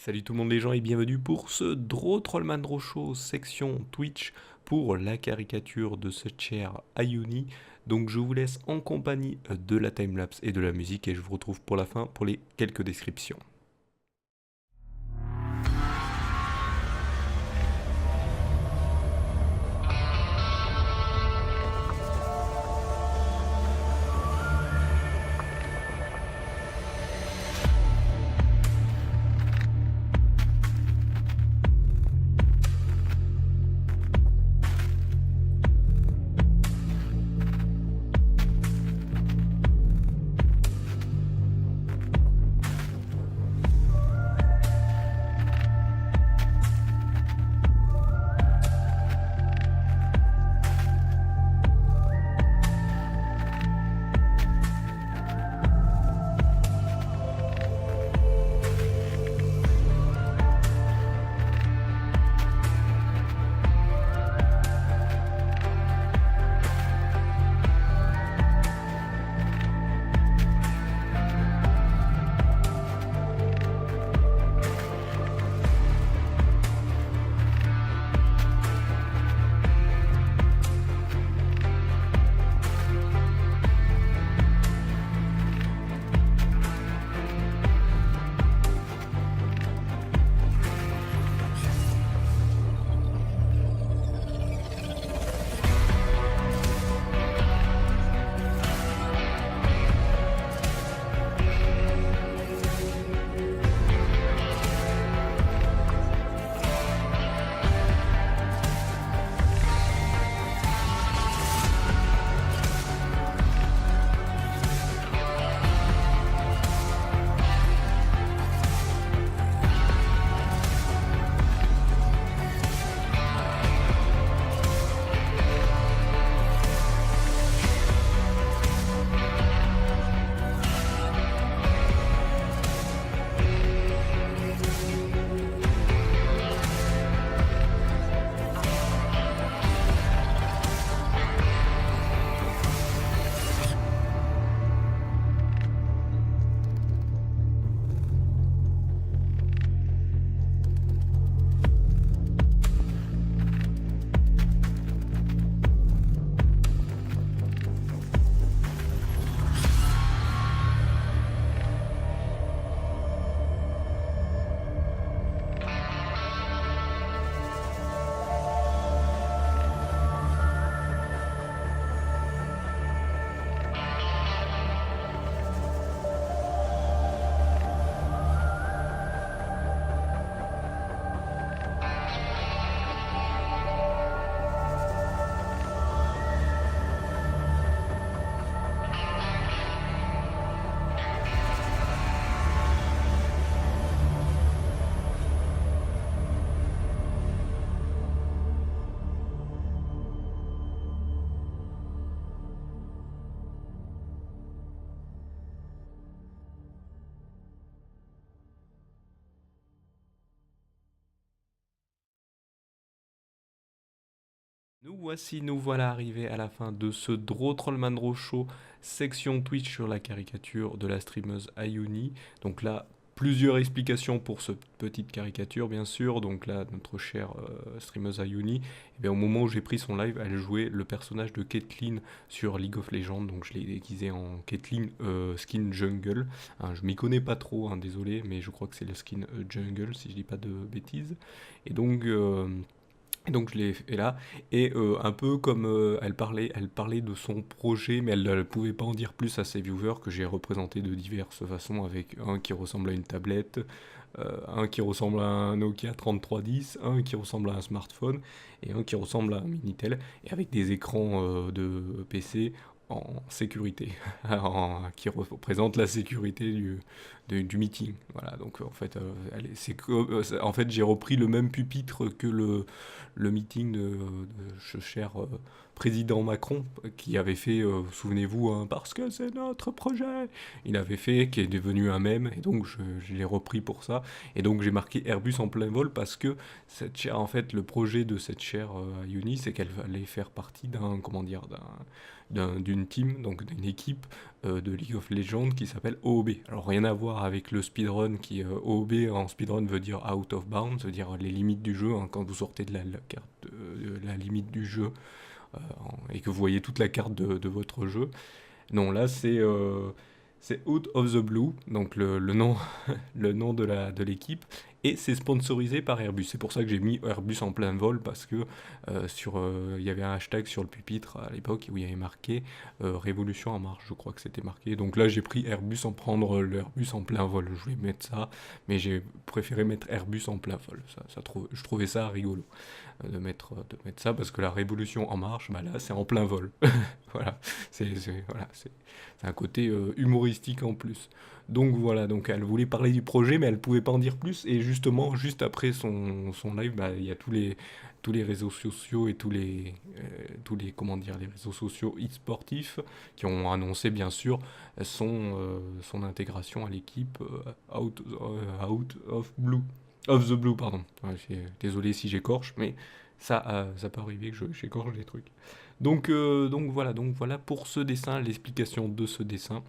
Salut tout le monde les gens et bienvenue pour ce Draw Trollman Draw Show section Twitch pour la caricature de ce cher Ayuni. Donc je vous laisse en compagnie de la timelapse et de la musique et je vous retrouve pour la fin pour les quelques descriptions. Nous voilà arrivés à la fin de ce Draw Trollman Draw Show section Twitch sur la caricature de la streameuse Ayuni. Donc là, plusieurs explications pour cette petite caricature bien sûr. Donc là, notre chère streameuse Ayuni, eh bien, au moment où j'ai pris son live, elle jouait le personnage de Caitlyn sur League of Legends. Donc je l'ai déguisé en Caitlyn skin jungle. Hein, je m'y connais pas trop, hein, désolé, mais je crois que c'est le skin jungle si je dis pas de bêtises. Et donc... je l'ai fait là, et un peu comme elle parlait de son projet, mais elle ne pouvait pas en dire plus à ses viewers, que j'ai représenté de diverses façons, avec un qui ressemble à une tablette, un qui ressemble à un Nokia 3310, un qui ressemble à un smartphone, et un qui ressemble à un Minitel, et avec des écrans de PC en sécurité, qui représente la sécurité du meeting. Voilà, donc en fait, en fait j'ai repris le même pupitre que le meeting de ce cher président Macron qui avait fait, souvenez-vous, hein, parce que c'est notre projet, il avait fait, qui est devenu un mème, et donc je l'ai repris pour ça, et donc j'ai marqué Airbus en plein vol parce que cette chère, en fait, le projet de cette chère Uni, c'est qu'elle allait faire partie d'un, comment dire, d'une team, donc d'une équipe de League of Legends qui s'appelle OOB. Alors rien à voir avec le speedrun qui OOB en speedrun veut dire out of bounds, veut dire les limites du jeu, hein, quand vous sortez de la carte de la limite du jeu et que vous voyez toute la carte de votre jeu. Non, là c'est Out of the Blue, donc le nom, le nom de l'équipe, et c'est sponsorisé par Airbus. C'est pour ça que j'ai mis Airbus en plein vol, parce que il y avait un hashtag sur le pupitre à l'époque où il y avait marqué Révolution en marche, je crois que c'était marqué. Donc là j'ai pris Airbus en prendre le Airbus en plein vol. Je voulais mettre ça, mais j'ai préféré mettre Airbus en plein vol. Je trouvais ça rigolo de mettre ça, parce que la Révolution en marche, bah là c'est en plein vol. Voilà, c'est un côté humoristique en plus. Donc voilà, donc elle voulait parler du projet, mais elle pouvait pas en dire plus. Et justement, juste après son live, bah, il y a tous les réseaux sociaux et comment dire, les réseaux sociaux e-sportifs qui ont annoncé bien sûr son intégration à l'équipe out of the blue, pardon. Ouais, désolé si j'écorche, mais ça peut arriver que j'écorche des trucs. Donc voilà pour ce dessin, l'explication de ce dessin.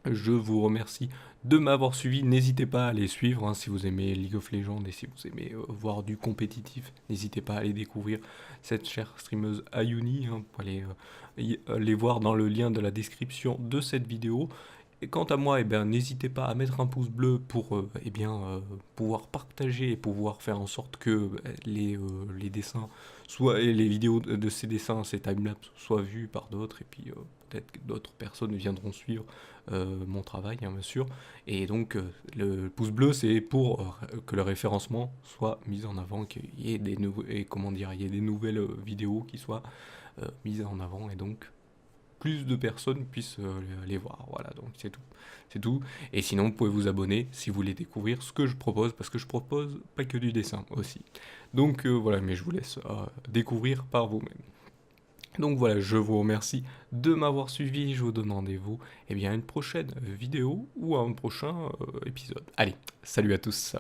Je vous remercie de m'avoir suivi. N'hésitez pas à aller suivre, hein, si vous aimez League of Legends et si vous aimez voir du compétitif. N'hésitez pas à aller découvrir cette chère streameuse Ayuni. Hein, vous pouvez aller voir dans le lien de la description de cette vidéo. Et quant à moi, eh bien, n'hésitez pas à mettre un pouce bleu pour pouvoir partager et pouvoir faire en sorte que les dessins, et les vidéos de ces dessins, ces timelapses, soient vus par d'autres. Et puis peut-être que d'autres personnes viendront suivre mon travail, hein, bien sûr. Et donc le pouce bleu, c'est pour que le référencement soit mis en avant, qu'il y ait des il y ait des nouvelles vidéos qui soient mises en avant, et donc plus de personnes puissent les voir. Voilà, donc c'est tout. C'est tout. Et sinon, vous pouvez vous abonner si vous voulez découvrir ce que je propose, parce que je propose pas que du dessin aussi. Donc voilà, mais je vous laisse découvrir par vous-même. Donc voilà, je vous remercie de m'avoir suivi. Je vous donne rendez-vous à une prochaine vidéo ou à un prochain épisode. Allez, salut à tous.